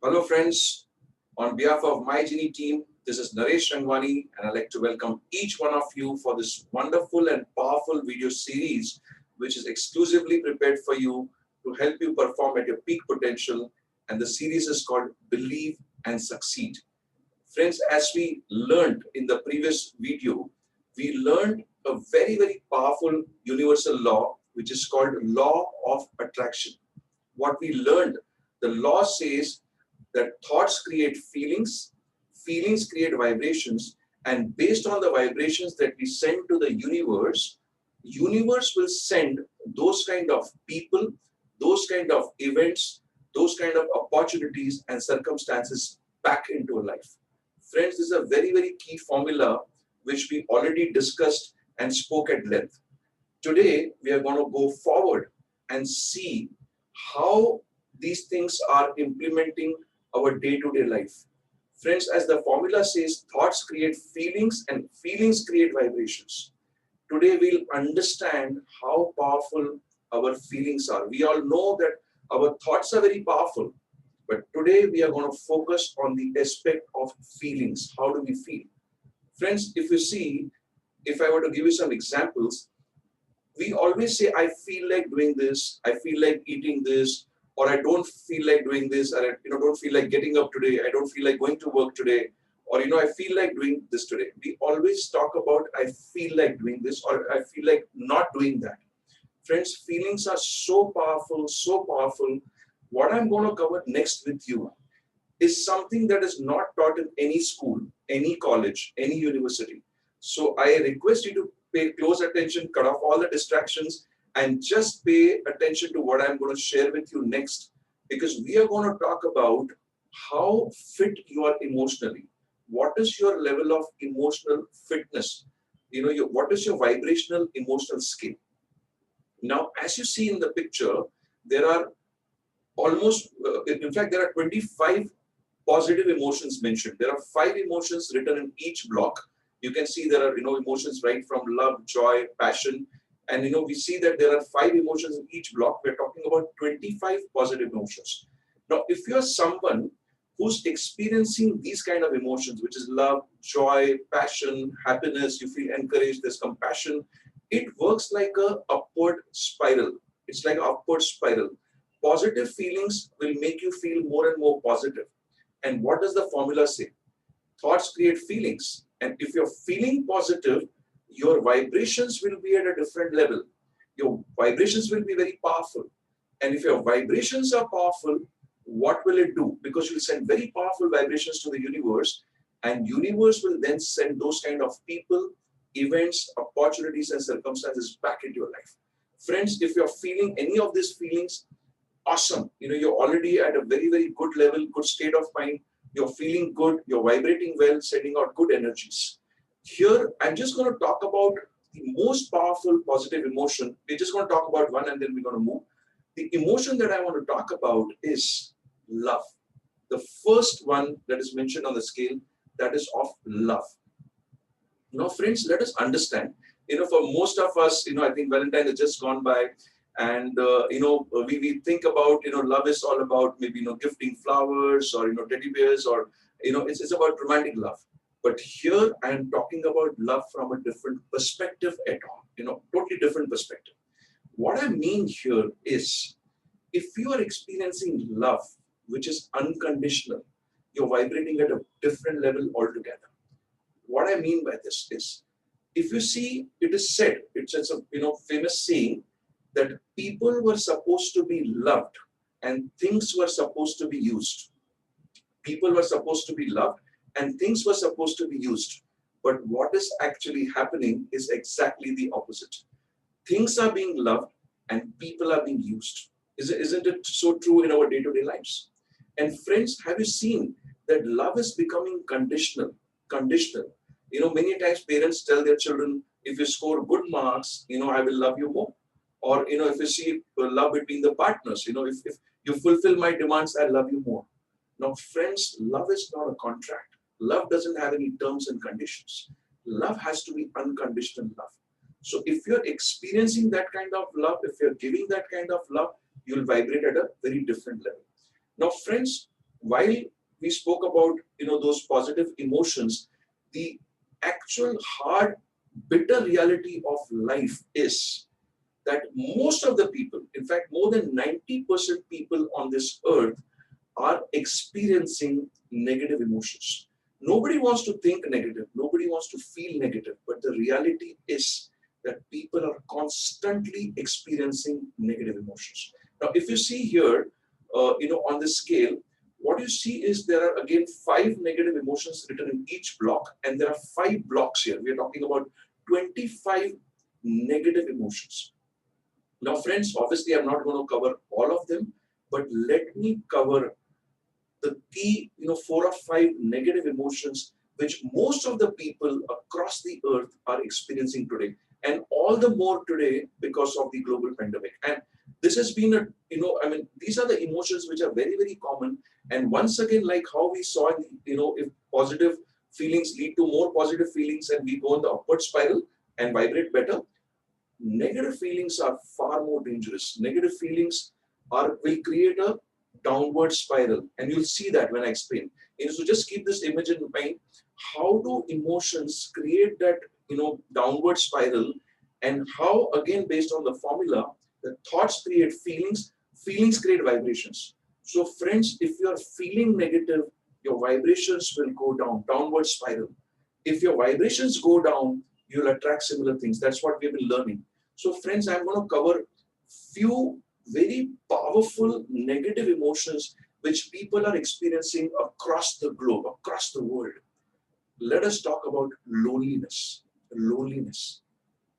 Hello friends, on behalf of my Genie team, this is Naresh Rangwani and I'd like to welcome each one of you for this wonderful and powerful video series which is exclusively prepared for you to help you perform at your peak potential, and the series is called Believe and Succeed. Friends, as we learned in the previous video, we learned a very powerful universal law which is called law of attraction. What we learned, the law says that thoughts create feelings, feelings create vibrations, and based on the vibrations that we send to the universe will send those kind of people, those kind of events, those kind of opportunities and circumstances back into a life. Friends, this is a very key formula which we already discussed and spoke at length. Today, we are going to go forward and see how these things are implementing our day-to-day life. Friends, as the formula says, thoughts create feelings and feelings create vibrations. Today, we'll understand how powerful our feelings are. We all know that our thoughts are very powerful, but today we are going to focus on the aspect of feelings. How do we feel? Friends, if you see, if I were to give you some examples, we always say, I feel like doing this, I feel like eating this, or I don't feel like doing this, or I don't feel like getting up today, I don't feel like going to work today, or I feel like doing this today. We always talk about I feel like doing this, or I feel like not doing that. Friends, feelings are so powerful, so powerful. What I'm going to cover next with you is something that is not taught in any school, any college, any university. So I request you to pay close attention, cut off all the distractions, and just pay attention to what I'm going to share with you next, because we are going to talk about how fit you are emotionally. What is your level of emotional fitness? What is your vibrational emotional skill? Now, as you see in the picture, there are in fact, there are 25 positive emotions mentioned. There are 5 emotions written in each block. You can see there are emotions right from love, joy, passion, and we see that there are 5 emotions in each block. We're talking about 25 positive emotions. Now, if you're someone who's experiencing these kind of emotions, which is love, joy, passion, happiness, you feel encouraged, there's compassion, it works like a upward spiral. It's like an upward spiral. Positive feelings will make you feel more and more positive. And what does the formula say? Thoughts create feelings. And if you're feeling positive, your vibrations will be at a different level. Your vibrations will be very powerful. And if your vibrations are powerful, what will it do? Because you'll send very powerful vibrations to the universe, and universe will then send those kind of people, events, opportunities, and circumstances back into your life. Friends, if you're feeling any of these feelings, awesome. You're already at a very good level, good state of mind. You're feeling good. You're vibrating well, sending out good energies. Here, I'm just going to talk about the most powerful positive emotion. We're just going to talk about one and then we're going to move. The emotion that I want to talk about is love. The first one that is mentioned on the scale, that is of love. Friends, let us understand. For most of us, I think Valentine has just gone by, and we think about love is all about maybe gifting flowers or teddy bears, or it's about romantic love. But here I am talking about love from a different perspective at all, totally different perspective. What I mean here is, if you are experiencing love which is unconditional, you're vibrating at a different level altogether. What I mean by this is, if you see, it is said, it's a famous saying, that people were supposed to be loved and things were supposed to be used. People were supposed to be loved and things were supposed to be used. But what is actually happening is exactly the opposite. Things are being loved and people are being used. Isn't it so true in our day-to-day lives? And friends, have you seen that love is becoming conditional? Conditional. Many times parents tell their children, if you score good marks, I will love you more. Or, if you see love between the partners, if you fulfill my demands, I love you more. Now, friends, love is not a contract. Love doesn't have any terms and conditions. Love has to be unconditional love. So if you're experiencing that kind of love, if you're giving that kind of love, you'll vibrate at a very different level. Now, friends, While we spoke about, those positive emotions, the actual hard, bitter reality of life is that most of the people, in fact, more than 90% people on this earth are experiencing negative emotions. Nobody wants to think negative, nobody wants to feel negative, but the reality is that people are constantly experiencing negative emotions. Now, if you see here, on this scale, what you see is there are again 5 negative emotions written in each block, and there are 5 blocks here. We are talking about 25 negative emotions. Now, friends, obviously, I'm not going to cover all of them, but let me cover the key, 4 or 5 negative emotions which most of the people across the earth are experiencing today, and all the more today because of the global pandemic. And this has been a, these are the emotions which are very, very common. And once again, like how we saw, if positive feelings lead to more positive feelings and we go in the upward spiral and vibrate better, negative feelings are far more dangerous. Negative feelings will create a downward spiral, and you'll see that when I explain. So just keep this image in mind. How do emotions create that downward spiral, and how, again, based on the formula, the thoughts create feelings, feelings create vibrations. So friends, if you are feeling negative, your vibrations will go down, downward spiral. If your vibrations go down, you'll attract similar things. That's what we've been learning. So friends, I'm going to cover few very powerful negative emotions which people are experiencing across the globe, across the world. Let us talk about loneliness. Loneliness.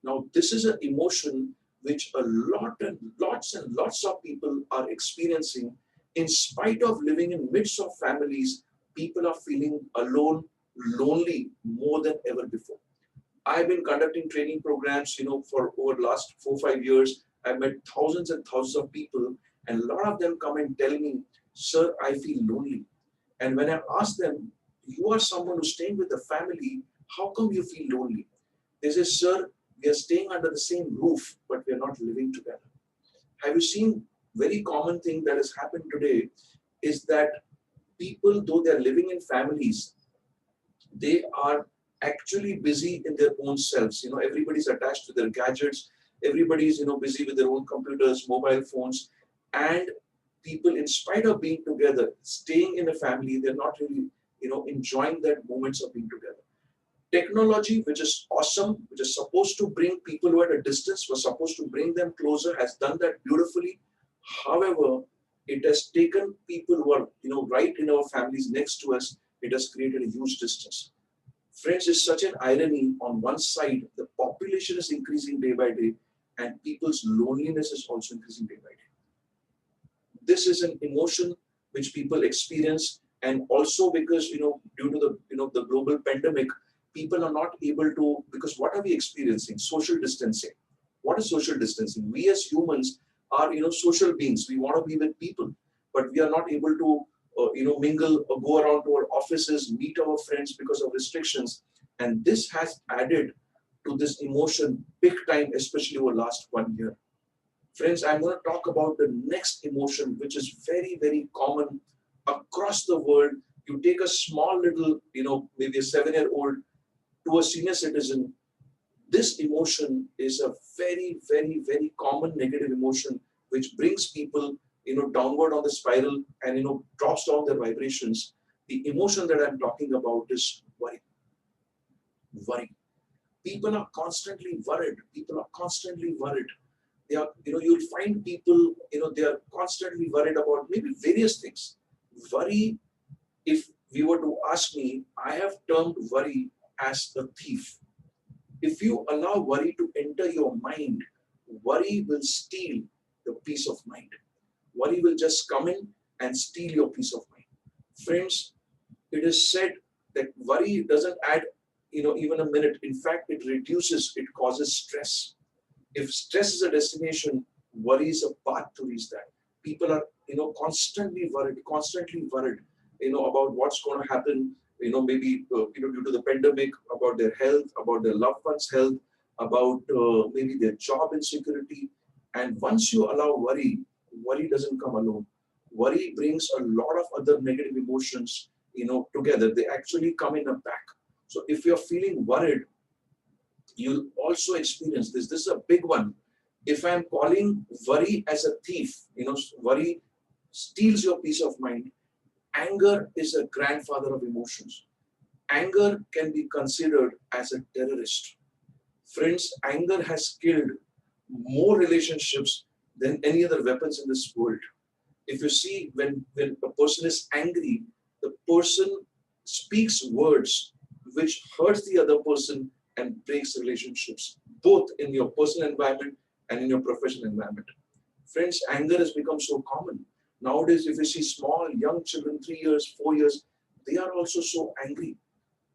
Now, this is an emotion which a lot and lots of people are experiencing. In spite of living in midst of families, people are feeling alone, lonely more than ever before. I've been conducting training programs, for over the last 4 or 5 years. I've met thousands and thousands of people, and a lot of them come and tell me, "Sir, I feel lonely." And when I ask them, "You are someone who's staying with the family, how come you feel lonely?" They say, "Sir, we are staying under the same roof, but we are not living together." Have you seen very common thing that has happened today is that people, though they are living in families, they are actually busy in their own selves. Everybody's attached to their gadgets. Everybody's, busy with their own computers, mobile phones. And people, in spite of being together, staying in a family, they're not really, enjoying that moments of being together. Technology, which is awesome, which is supposed to bring people who are at a distance, was supposed to bring them closer, has done that beautifully. However, it has taken people who are, right in our families next to us, it has created a huge distance. Friends, it's such an irony. On one side, the population is increasing day by day, and people's loneliness is also increasing day by day. This is an emotion which people experience, and also because due to the the global pandemic, people are not able to, because what are we experiencing? Social distancing. What is social distancing? We as humans are social beings. We want to be with people, but we are not able to mingle or go around to our offices, meet our friends because of restrictions. And this has added to this emotion big time, especially over last 1 year. Friends, I'm going to talk about the next emotion, which is very, very common across the world. You take a small little, maybe a 7-year-old to a senior citizen. This emotion is a very, very, very common negative emotion, which brings people, downward on the spiral and, drops down their vibrations. The emotion that I'm talking about is worry. Worry. People are constantly worried. People are constantly worried. They are, you'll find people, they are constantly worried about maybe various things. Worry, if we were to ask me, I have termed worry as a thief. If you allow worry to enter your mind, worry will steal your peace of mind. Worry will just come in and steal your peace of mind. Friends, it is said that worry doesn't add, even a minute. In fact, it reduces, it causes stress. If stress is a destination, worry is a path to reach that. People are, constantly worried, about what's going to happen, maybe, due to the pandemic, about their health, about their loved ones' health, about maybe their job insecurity. And once you allow worry, worry doesn't come alone. Worry brings a lot of other negative emotions, together. They actually come in a pack. So if you're feeling worried, you'll also experience this. This is a big one. If I'm calling worry as a thief, worry steals your peace of mind. Anger is a grandfather of emotions. Anger can be considered as a terrorist. Friends, anger has killed more relationships than any other weapons in this world. If you see, when a person is angry, the person speaks words which hurts the other person and breaks relationships, both in your personal environment and in your professional environment. Friends, anger has become so common. Nowadays, if you see small, young children, 3 years, 4 years, they are also so angry.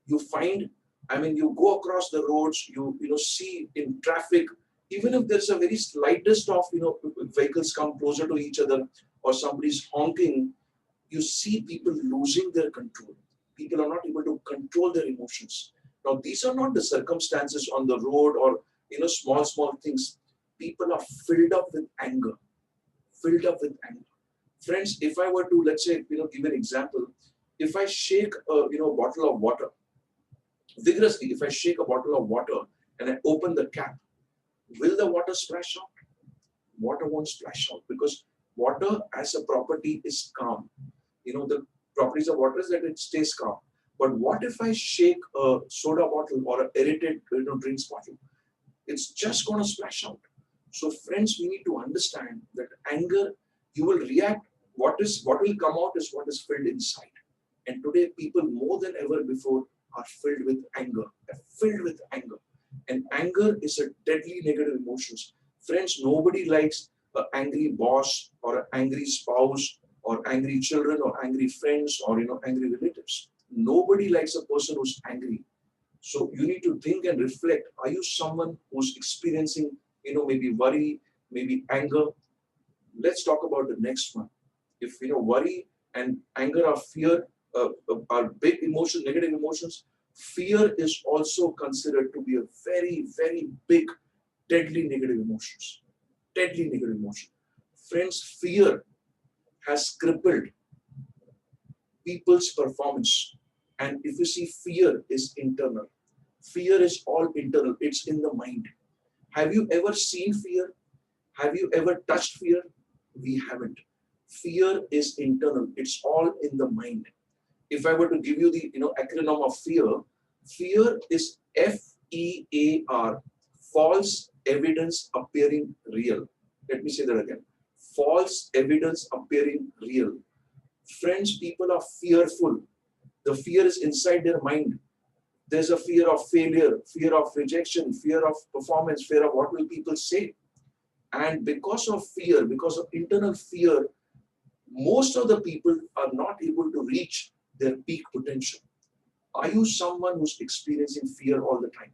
You find, you go across the roads, you see in traffic, even if there's a very slightest of, vehicles come closer to each other or somebody's honking, you see people losing their control. People are not able to control their emotions. Now, these are not the circumstances on the road or, small things. People are filled up with anger, filled up with anger. Friends, if I were to, let's say, give an example, if I shake a bottle of water, vigorously, if I shake a bottle of water and I open the cap, will the water splash out? Water won't splash out because water as a property is calm. The properties of water is that it stays calm. But what if I shake a soda bottle or an aerated drinks bottle? It's just going to splash out. So friends, we need to understand that anger, you will react. What will come out is what is filled inside. And today, people more than ever before are filled with anger. They're filled with anger. And anger is a deadly negative emotions. Friends, nobody likes an angry boss or an angry spouse or angry children or angry friends or angry relatives. Nobody likes a person who's angry. So you need to think and reflect. Are you someone who's experiencing, maybe worry, maybe anger? Let's talk about the next one. If worry and anger are fear, are big emotions, negative emotions, fear is also considered to be a very, very big, deadly negative emotions. Deadly negative emotion. Friends, fear has crippled people's performance. And if you see, fear is internal. Fear is all internal. It's in the mind. Have you ever seen fear? Have you ever touched fear? We haven't. Fear is internal. It's all in the mind. If I were to give you the acronym of fear, fear is FEAR, false evidence appearing real. Let me say that again. False evidence appearing real. Friends, people are fearful. The fear is inside their mind. There's a fear of failure, fear of rejection, fear of performance, fear of what will people say. And because of fear, because of internal fear, most of the people are not able to reach their peak potential. Are you someone who's experiencing fear all the time?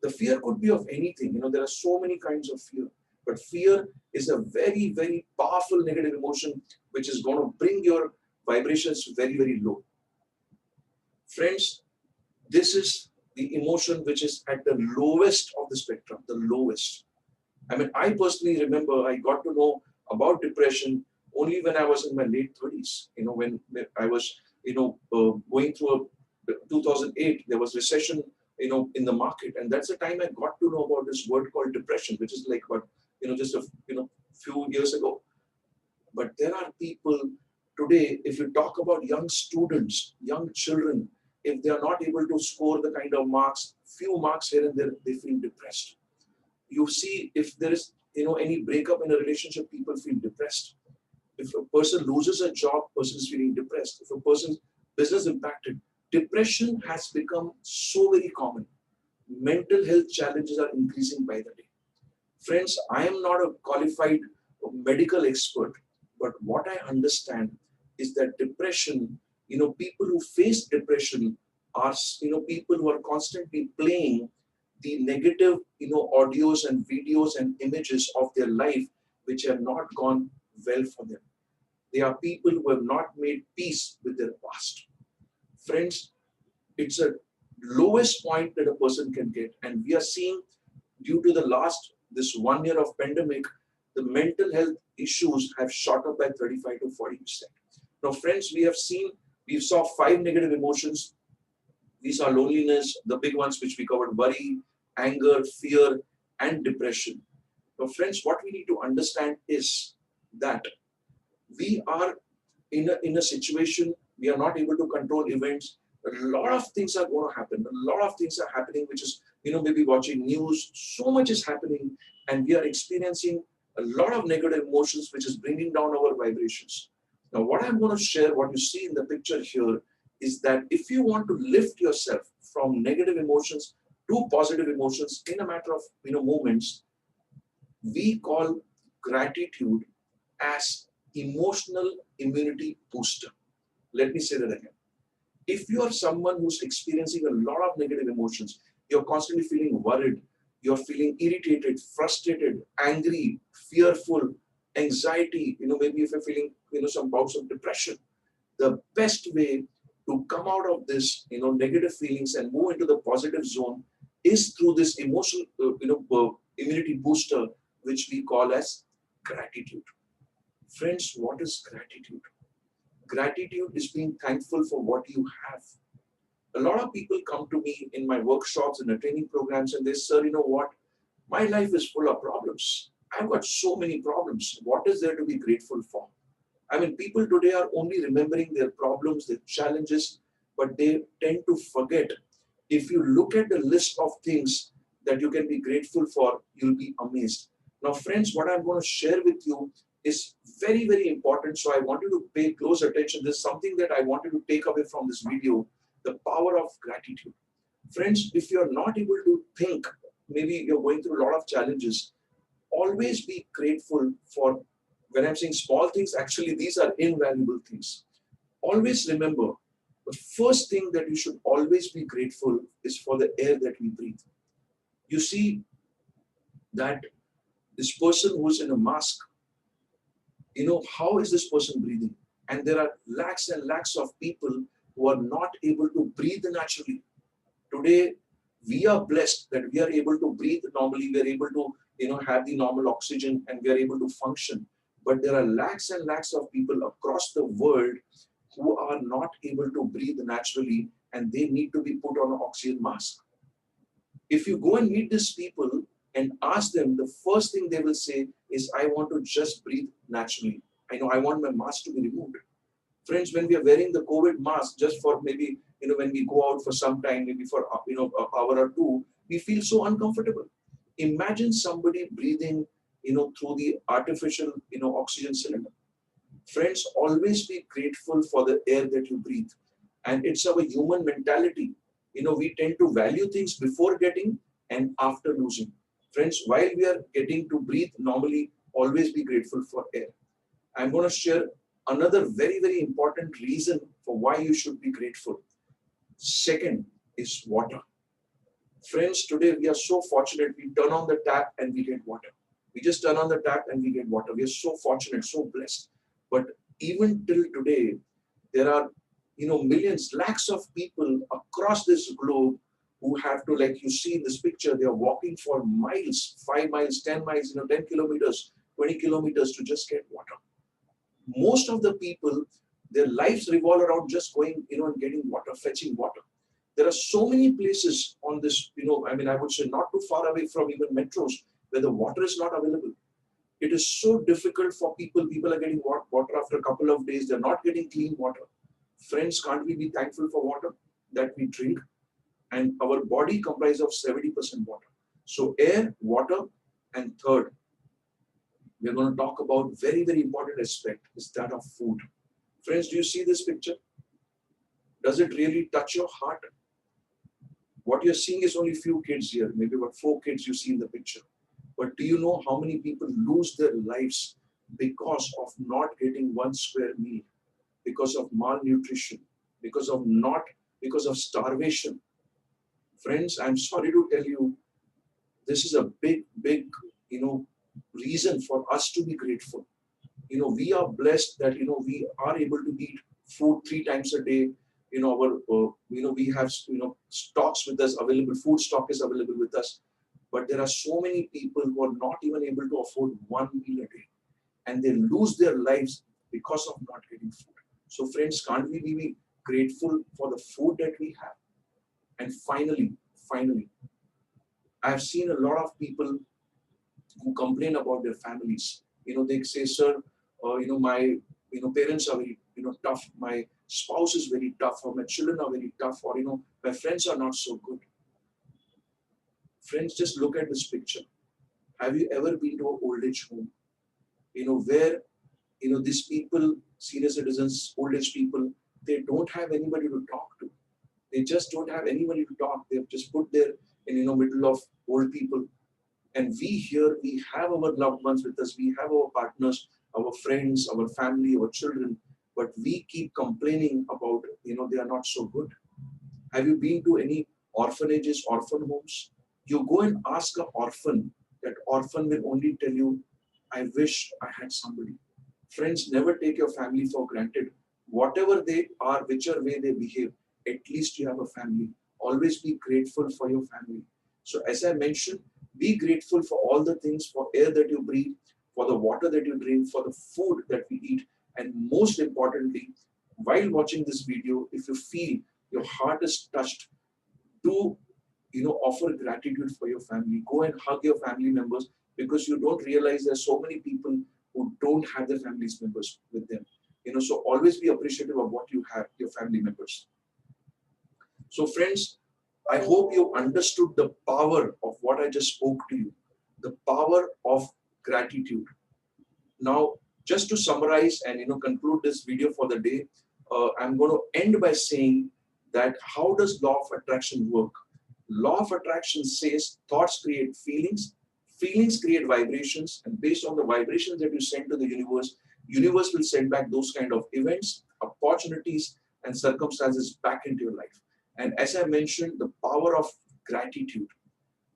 The fear could be of anything. There are so many kinds of fear. But fear is a very, very powerful negative emotion which is going to bring your vibrations very, very low. Friends, this is the emotion which is at the lowest of the spectrum, the lowest. I personally remember I got to know about depression only when I was in my late 30s. When I was, going through 2008, there was recession, in the market. And that's the time I got to know about this word called depression, which is like about, just a, few years ago. But there are people today, if you talk about young students, young children, if they are not able to score the kind of marks, few marks here and there, they feel depressed. You see, if there is any breakup in a relationship, people feel depressed. If a person loses a job, person is feeling depressed. If a person's business impacted, depression has become so very common. Mental health challenges are increasing by the day. Friends, I am not a qualified medical expert, but what I understand is that depression, people who face depression are, people who are constantly playing the negative, audios and videos and images of their life, which have not gone well for them. They are people who have not made peace with their past. Friends, it's a lowest point that a person can get. And we are seeing, due to this 1 year of pandemic, the mental health issues have shot up by 35 to 40%. Now, friends, we saw five negative emotions. We saw loneliness, the big ones which we covered: worry, anger, fear, and depression. Now, friends, what we need to understand is that we are in a situation, we are not able to control events. A lot of things are going to happen. A lot of things are happening, which is, maybe watching news. So much is happening, and we are experiencing a lot of negative emotions, which is bringing down our vibrations. Now, what I'm going to share, what you see in the picture here, is that if you want to lift yourself from negative emotions to positive emotions in a matter of moments, we call gratitude as emotional immunity booster. Let me say that again. If you are someone who's experiencing a lot of negative emotions, you're constantly feeling worried, you're feeling irritated, frustrated, angry, fearful, anxiety, maybe if you're feeling, some bouts of depression, the best way to come out of this, negative feelings and move into the positive zone is through this emotional, immunity booster, which we call as gratitude. Friends, what is gratitude? Gratitude is being thankful for what you have. A lot of people come to me in my workshops and the training programs and they say, sir, you know what? My life is full of problems. I've got so many problems. What is there to be grateful for? I mean, people today are only remembering their problems, their challenges, but they tend to forget. If you look at the list of things that you can be grateful for, you'll be amazed. Now, friends, what I'm going to share with you is very, very important. So I want you to pay close attention. This is something that I wanted to take away from this video, the power of gratitude. Friends, if you're not able to think, maybe you're going through a lot of challenges, always be grateful for, when I'm saying small things, actually these are invaluable things. Always remember, the first thing that you should always be grateful is for the air that we breathe. You see that this person who's in a mask, how is this person breathing? And there are lakhs and lakhs of people who are not able to breathe naturally. Today, we are blessed that we are able to breathe normally, we are able to, have the normal oxygen and we are able to function. But there are lakhs and lakhs of people across the world who are not able to breathe naturally and they need to be put on an oxygen mask. If you go and meet these people and ask them, the first thing they will say is, I want to just breathe naturally. I want my mask to be removed. Friends, when we are wearing the COVID mask just for maybe, when we go out for some time, maybe for, an hour or two, we feel so uncomfortable. Imagine somebody breathing, through the artificial, oxygen cylinder. Friends, always be grateful for the air that you breathe. And it's our human mentality. We tend to value things before getting and after losing. Friends, while we are getting to breathe normally, always be grateful for air. I'm going to share another very, very important reason for why you should be grateful. Second is water. Friends, today we are so fortunate. We turn on the tap and we get water. We just turn on the tap and we get water. We are so fortunate, so blessed. But even till today, there are, millions, lakhs of people across this globe who have to, like you see in this picture, they are walking for miles, 5 miles, 10 miles, 10 kilometers, 20 kilometers to just get water. Most of the people, their lives revolve around just going, and getting water, fetching water. There are so many places on this, I would say not too far away from even metros where the water is not available. It is so difficult for people. People are getting water after a couple of days. They're not getting clean water. Friends, can't we be thankful for water that we drink? And our body comprises of 70% water. So air, water, and third, we're going to talk about very, very important aspect is that of food. Friends, do you see this picture? Does it really touch your heart? What you're seeing is only few kids here, maybe about 4 kids you see in the picture. But do you know how many people lose their lives because of not getting one square meal, because of malnutrition, because of starvation? Friends, I'm sorry to tell you, this is a big, big, reason for us to be grateful. We are blessed that, we are able to eat food 3 times a day. We have, stocks with us available, food stock is available with us. But there are so many people who are not even able to afford one meal a day. and they lose their lives because of not getting food. So friends, can't we be grateful for the food that we have? And finally, I've seen a lot of people who complain about their families. They say, sir, my parents are very tough. My spouse is very tough, or my children are very tough, or my friends are not so good. Friends, just look at this picture. Have you ever been to an old age home? Where these people, senior citizens, old age people, they don't have anybody to talk to. They just don't have anybody to talk. They're just put there in middle of old people. And we here, we have our loved ones with us, we have our partners, our friends, our family, our children, but we keep complaining about, they are not so good. Have you been to any orphanages, orphan homes? You go and ask an orphan, that orphan will only tell you, I wish I had somebody. Friends, never take your family for granted. Whatever they are, whichever way they behave, at least you have a family. Always be grateful for your family. So as I mentioned, be grateful for all the things, for air that you breathe, for the water that you drink, for the food that we eat. And most importantly, while watching this video, if you feel your heart is touched, do offer gratitude for your family. Go and hug your family members, because you don't realize there's so many people who don't have their family members with them. So always be appreciative of what you have, your family members. So friends, I hope you understood the power of what I just spoke to you, the power of gratitude. Now, just to summarize and conclude this video for the day, I'm going to end by saying that how does law of attraction work? Law of attraction says thoughts create feelings, feelings create vibrations, and based on the vibrations that you send to the universe will send back those kind of events, opportunities, and circumstances back into your life. And as I mentioned, the power of gratitude.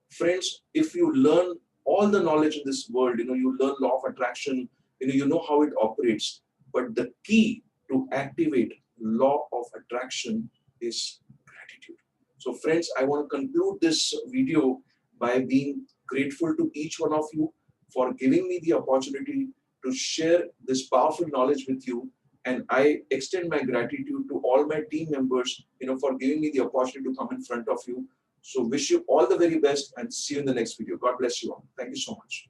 Friends, if you learn all the knowledge in this world, you learn law of attraction, you know how it operates. But the key to activate law of attraction is gratitude. So friends, I want to conclude this video by being grateful to each one of you for giving me the opportunity to share this powerful knowledge with you. And I extend my gratitude to all my team members, for giving me the opportunity to come in front of you. So wish you all the very best and see you in the next video. God bless you all. Thank you so much.